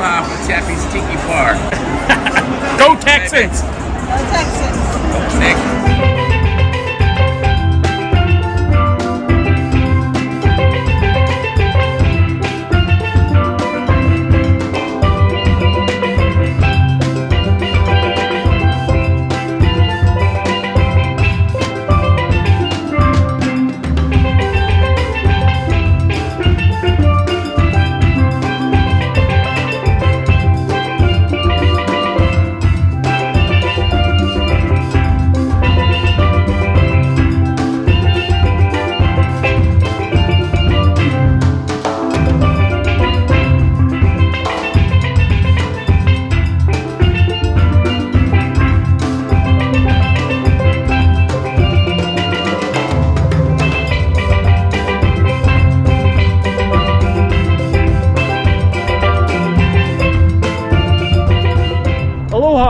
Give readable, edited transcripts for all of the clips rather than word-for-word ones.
Aloha from Chappie's Tiki Bar. Go Texans! Go Texans! Texans.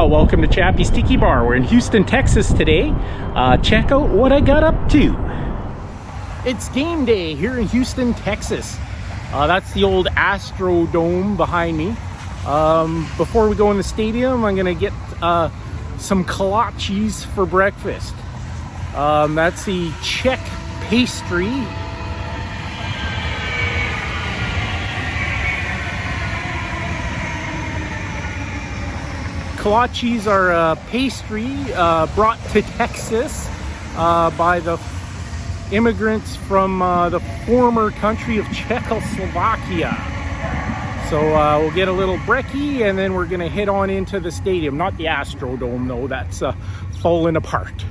Welcome to Chappie's Tiki Bar. We're in Houton, Texas today. Check out what I got up to. It's game day here in Houton, Texas. That's the old Astrodome behind me. Before we go in the stadium, I'm gonna get some kolaches for breakfast. That's the Czech pastry. Kolaches are a pastry brought to Texas by the immigrants from the former country of Czechoslovakia. So we'll get a little brekkie and then we're gonna head on into the stadium. Not the Astrodome though, that's falling apart.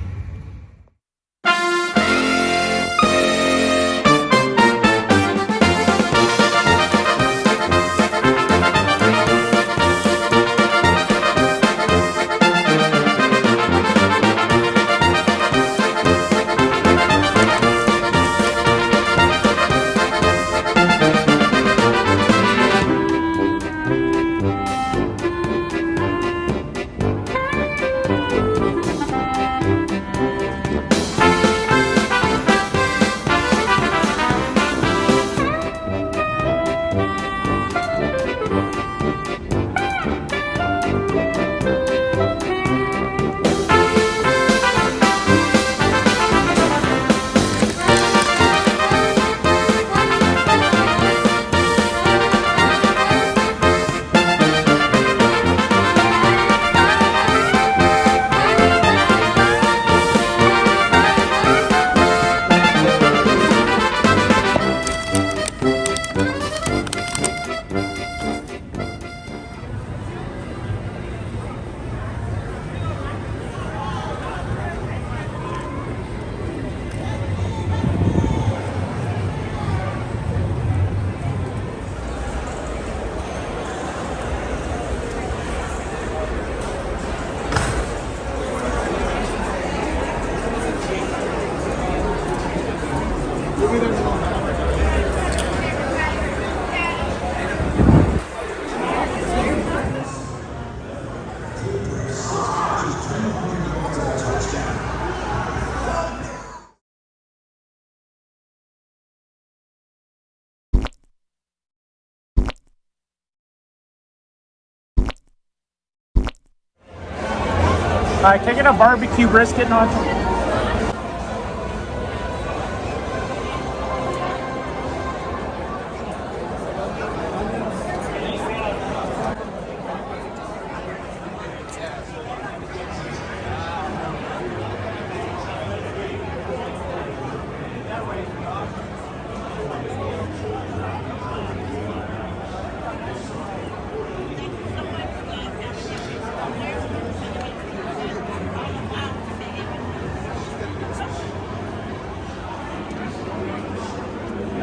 Can I get a barbecue brisket nacho?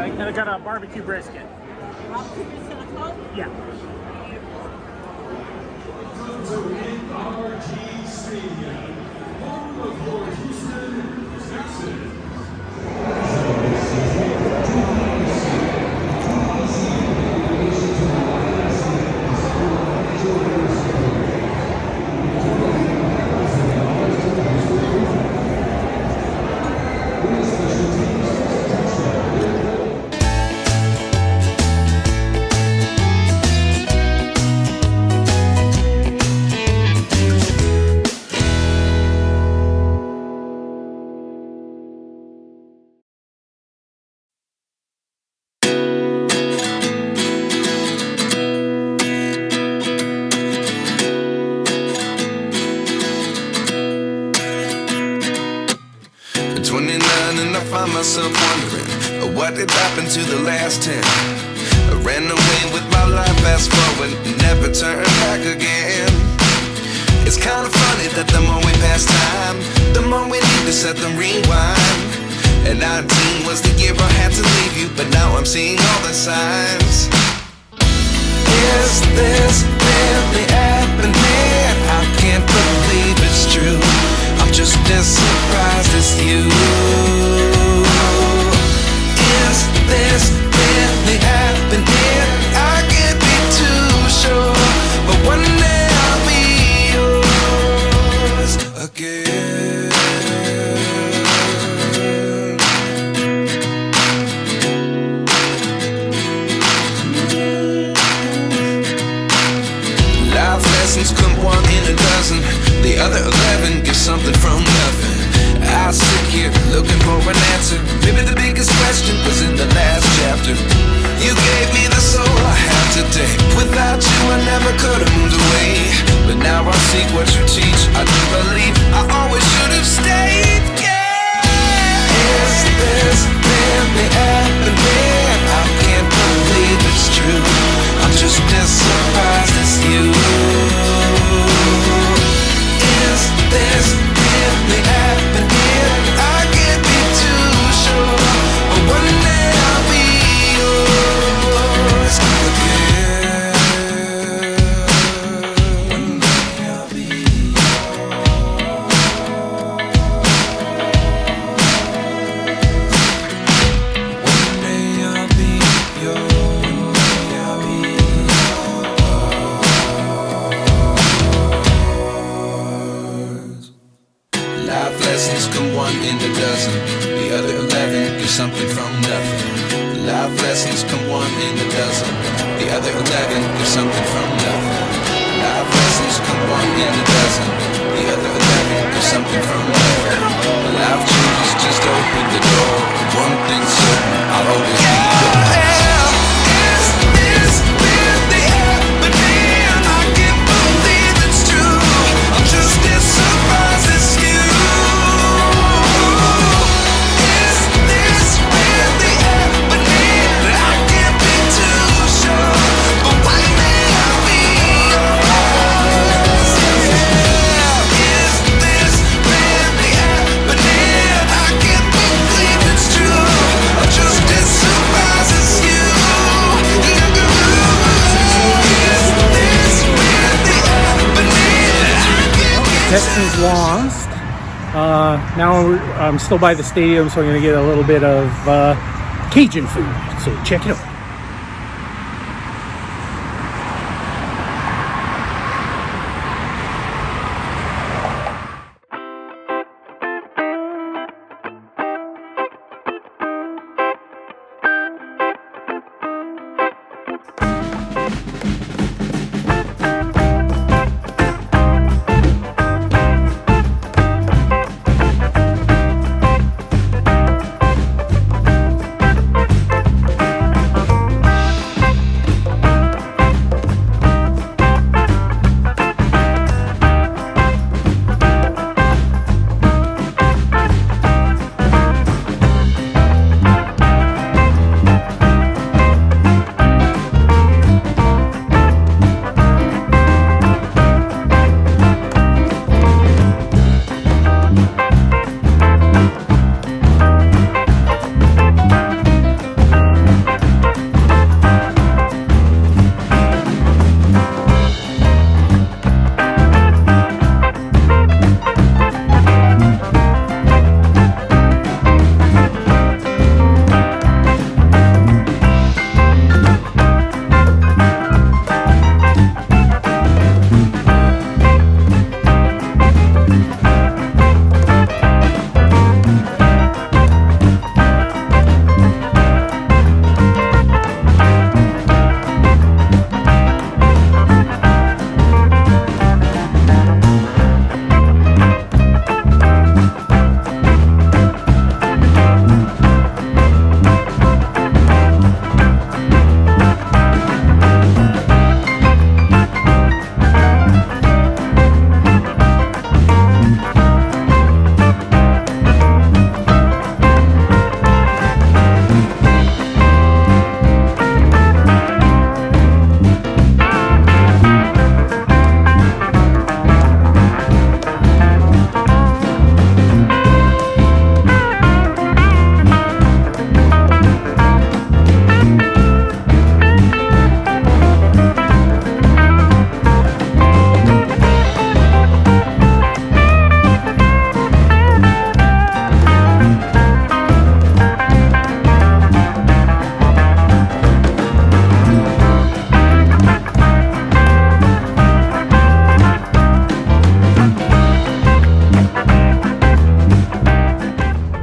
And I got a barbecue brisket. Yeah. NRG Stadium, home of your Houton Texans. happened to the last 10? I ran away with my life, fast forward, never turn back again. It's kind of funny that the more we pass time, the more we need to set the rewind. And 19 was the year I had to leave you, but now I'm seeing all the signs. Is this really happening? I can't believe it's true. I'm just as surprised as you. Is this really happening? I can't be too sure, but one day I'll be yours again. Life lessons come one in a dozen. The other 11 give something from nothing. I sit here looking for an answer. Maybe the biggest question was in the last chapter. You gave me the soul I have today. Without you I never could have moved away. But now I see what you teach. I do believe I always should have stayed. Yeah. Is this really happening? I can't believe it's true. I'm just as surprised as you. Is this really happening? I can't be too sure, but one day I'll be yours again. One day I'll be One day I'll be yours. Life lessons come one in a dozen. The other 11 give something from nothing. Life lessons come one in a dozen. The other 11 give something from nothing. Life lessons come one in a dozen. The other 11 give something from nothing. Life changes just open the door. One thing's certain, I'll always be yours. Is this really happening? I can't believe it's true. I'm just as surprised as you. Texans lost. Now I'm still by the stadium, so I'm going to get a little bit of Cajun food. So check it out.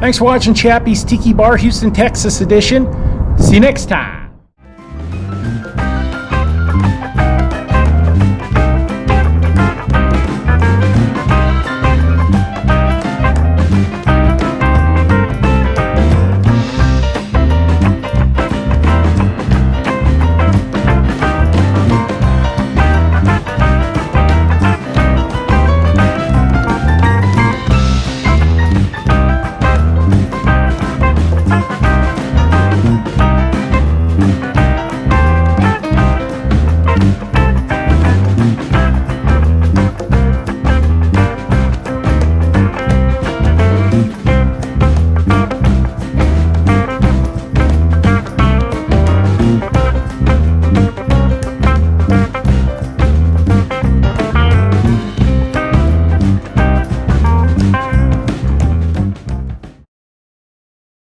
Thanks for watching Chappie's Tiki Bar Houston, Texas edition. See you next time.